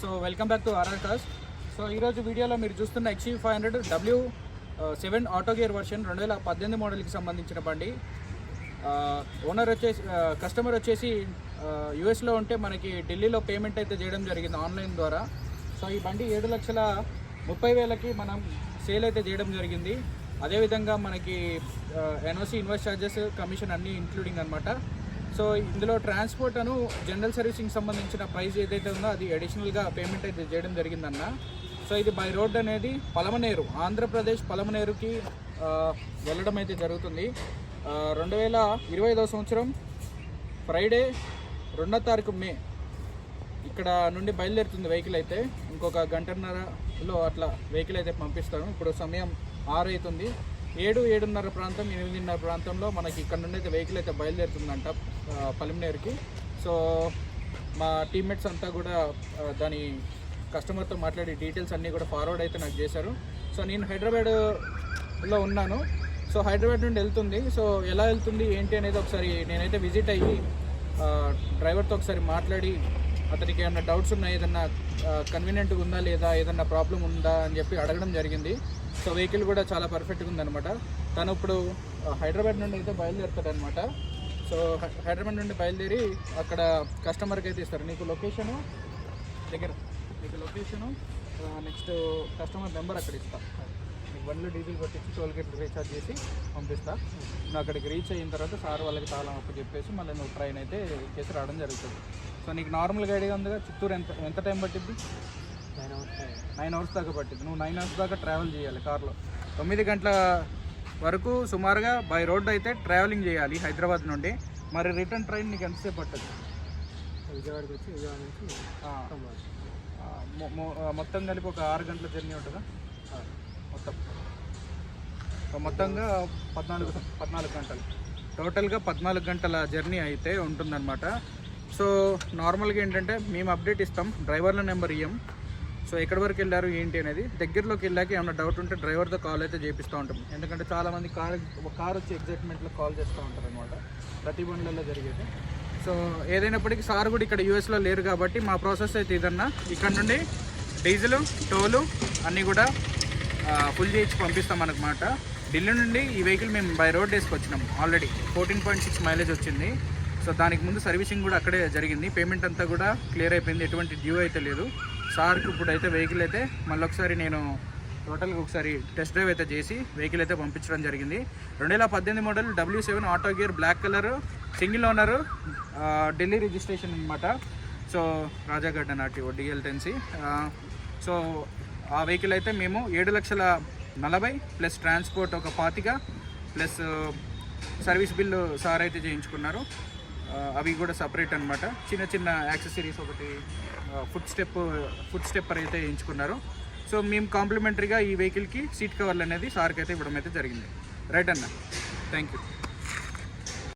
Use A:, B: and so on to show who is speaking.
A: So welcome back to RR cars. So ఈరోజు వీడియోలో మీరు చూస్తున్న XUV500 W7 auto gear version 2018 మోడల్కి సంబంధించిన బండి. కస్టమర్ వచ్చేసి యూఎస్లో ఉంటే మనకి ఢిల్లీలో పేమెంట్ అయితే చేయడం జరిగింది ఆన్లైన్ ద్వారా. సో ఈ బండి 7,30,000కి మనం సేల్ అయితే చేయడం జరిగింది. అదేవిధంగా మనకి ఎన్ఓసి ఇన్వాయిస్ ఛార్జెస్ కమిషన్ అన్నీ ఇంక్లూడింగ్ అనమాట. సో ఇందులో ట్రాన్స్పోర్ట్ జనరల్ సర్వీసింగ్ సంబంధించిన ప్రైస్ ఏదైతే ఉందో అది అడిషనల్గా పేమెంట్ అయితే చేయడం జరిగిందన్న. సో ఇది బై రోడ్ అనేది పలమనేరు, ఆంధ్రప్రదేశ్ పలమనేరుకి వెళ్ళడం అయితే జరుగుతుంది. 2025వ సంవత్సరం ఫ్రైడే 2వ తారీఖు మే ఇక్కడ నుండి బయలుదేరుతుంది వెహికల్ అయితే. ఇంకొక గంటన్నరలో అట్లా వెహికల్ అయితే పంపిస్తాను. ఇప్పుడు సమయం 6 అవుతుంది. 7:30 ప్రాంతం 8:30 ప్రాంతంలో మనకి ఇక్కడ నుండి అయితే వెహికల్ అయితే బయలుదేరుతుందంట పలమనేరుకి. సో మా టీమ్మేట్స్ అంతా కూడా దాని కస్టమర్తో మాట్లాడి డీటెయిల్స్ అన్నీ కూడా ఫార్వర్డ్ అయితే నాకు చేశారు. సో నేను హైదరాబాద్లో ఉన్నాను. సో హైదరాబాద్ నుండి వెళ్తుంది. సో ఎలా వెళ్తుంది ఏంటి అనేది ఒకసారి నేనైతే విజిట్ అయ్యి డ్రైవర్తో ఒకసారి మాట్లాడి అతనికి ఏమన్నా డౌట్స్ ఉన్నాయి, ఏదన్నా కన్వీనియంట్గా ఉందా లేదా, ఏదన్నా ప్రాబ్లం ఉందా అని చెప్పి అడగడం జరిగింది. సో వెహికల్ కూడా చాలా పర్ఫెక్ట్గా ఉందన్నమాట. తను ఇప్పుడు హైదరాబాద్ నుండి అయితే బయలుదేరుతాడనమాట. సో హైదరాబాద్ నుండి బయలుదేరి అక్కడ కస్టమర్కి అయితే ఇస్తారు. నీకు లొకేషను నెక్స్ట్ కస్టమర్ నెంబర్ అక్కడ ఇస్తా. నీకు బండ్లో డీజిల్ కొట్టించి టోల్ గేట్ రీఛార్జ్ చేసి పంపిస్తా. నువ్వు అక్కడికి రీచ్ అయిన తర్వాత సార్ వాళ్ళకి తాళం అప్పు చెప్పేసి మళ్ళీ నువ్వు ట్రైన్ అయితే చేసి రావడం జరుగుతుంది. సో నీకు నార్మల్గా ఐడియా ఉందిగా చిత్తూరు ఎంత టైం పట్టింది? 9 అవర్స్ దాకా పట్టింది. నువ్వు 9 అవర్స్ దాకా ట్రావెల్ చేయాలి కార్లో. 9 గంటల వరకు సుమారుగా బై రోడ్ అయితే ట్రావెలింగ్ చేయాలి హైదరాబాద్ నుండి. మరి రిటర్న్ ట్రైన్ నీకు ఎంతసేపు పట్టదు? విజయవాడకి వచ్చి విజయవాడ నుంచి మొత్తం కలిపి ఒక 6 గంటల జర్నీ ఉంటుందా? మొత్తంగా 14 గంటలు టోటల్గా 14 గంటల జర్నీ అయితే ఉంటుందన్నమాట. సో నార్మల్గా ఏంటంటే మేము అప్డేట్ ఇస్తాం, డ్రైవర్ల నెంబర్ ఇయ్యం. సో ఎక్కడి వరకు వెళ్ళారు ఏంటి అనేది దగ్గరలోకి వెళ్ళాక ఏమైనా డౌట్ ఉంటే డ్రైవర్తో కాల్ అయితే చేపిస్తూ ఉంటాం. ఎందుకంటే చాలామంది కార్ వచ్చి ఎగ్జైట్మెంట్లో కాల్ చేస్తూ ఉంటారు అనమాట, ప్రతి బండ్లలో జరిగేది. సో ఏదైనప్పటికీ సార్ కూడా ఇక్కడ యూఎస్లో లేరు కాబట్టి మా ప్రాసెస్ అయితే ఇదన్నా. ఇక్కడ నుండి డీజిల్ టోలు అన్నీ కూడా ఫుల్ చేయించి పంపిస్తాం అనమాట. ఢిల్లీ నుండి ఈ వెహికల్ మేము బై రోడ్ వేసుకొచ్చినాం. ఆల్రెడీ 14.6 మైలేజ్ వచ్చింది. సో దానికి ముందు సర్వీసింగ్ కూడా అక్కడే జరిగింది. పేమెంట్ అంతా కూడా క్లియర్ అయిపోయింది, ఎటువంటి డ్యూ అయితే లేదు. సార్కి ఇప్పుడు అయితే వెహికల్ అయితే మళ్ళీ ఒకసారి నేను టోటల్గా ఒకసారి టెస్ట్ డ్రైవ్ అయితే చేసి వెహికల్ అయితే పంపించడం జరిగింది. 2018 model W7 auto gear, black colour, single owner, Delhi registration అనమాట. సో రాజాగడ్డ నాటి DL10C. సో ఆ వెహికల్ అయితే మేము 7,40,000 ప్లస్ ట్రాన్స్పోర్ట్ ఒక 25 ప్లస్ సర్వీస్ బిల్లు సార్ అయితే చేయించుకున్నారు. అవి కూడా సపరేట్ అనమాట. చిన్న చిన్న యాక్సెసరీస్ ఒకటి ఫుడ్ స్టెప్పర్ అయితే వేయించుకున్నారు. సో మేము కాంప్లిమెంటరీగా ఈ వెహికల్కి సీట్ కవర్లు అనేది సార్కి అయితే ఇవ్వడం అయితే జరిగింది. రైట్ అన్న, థ్యాంక్ యూ.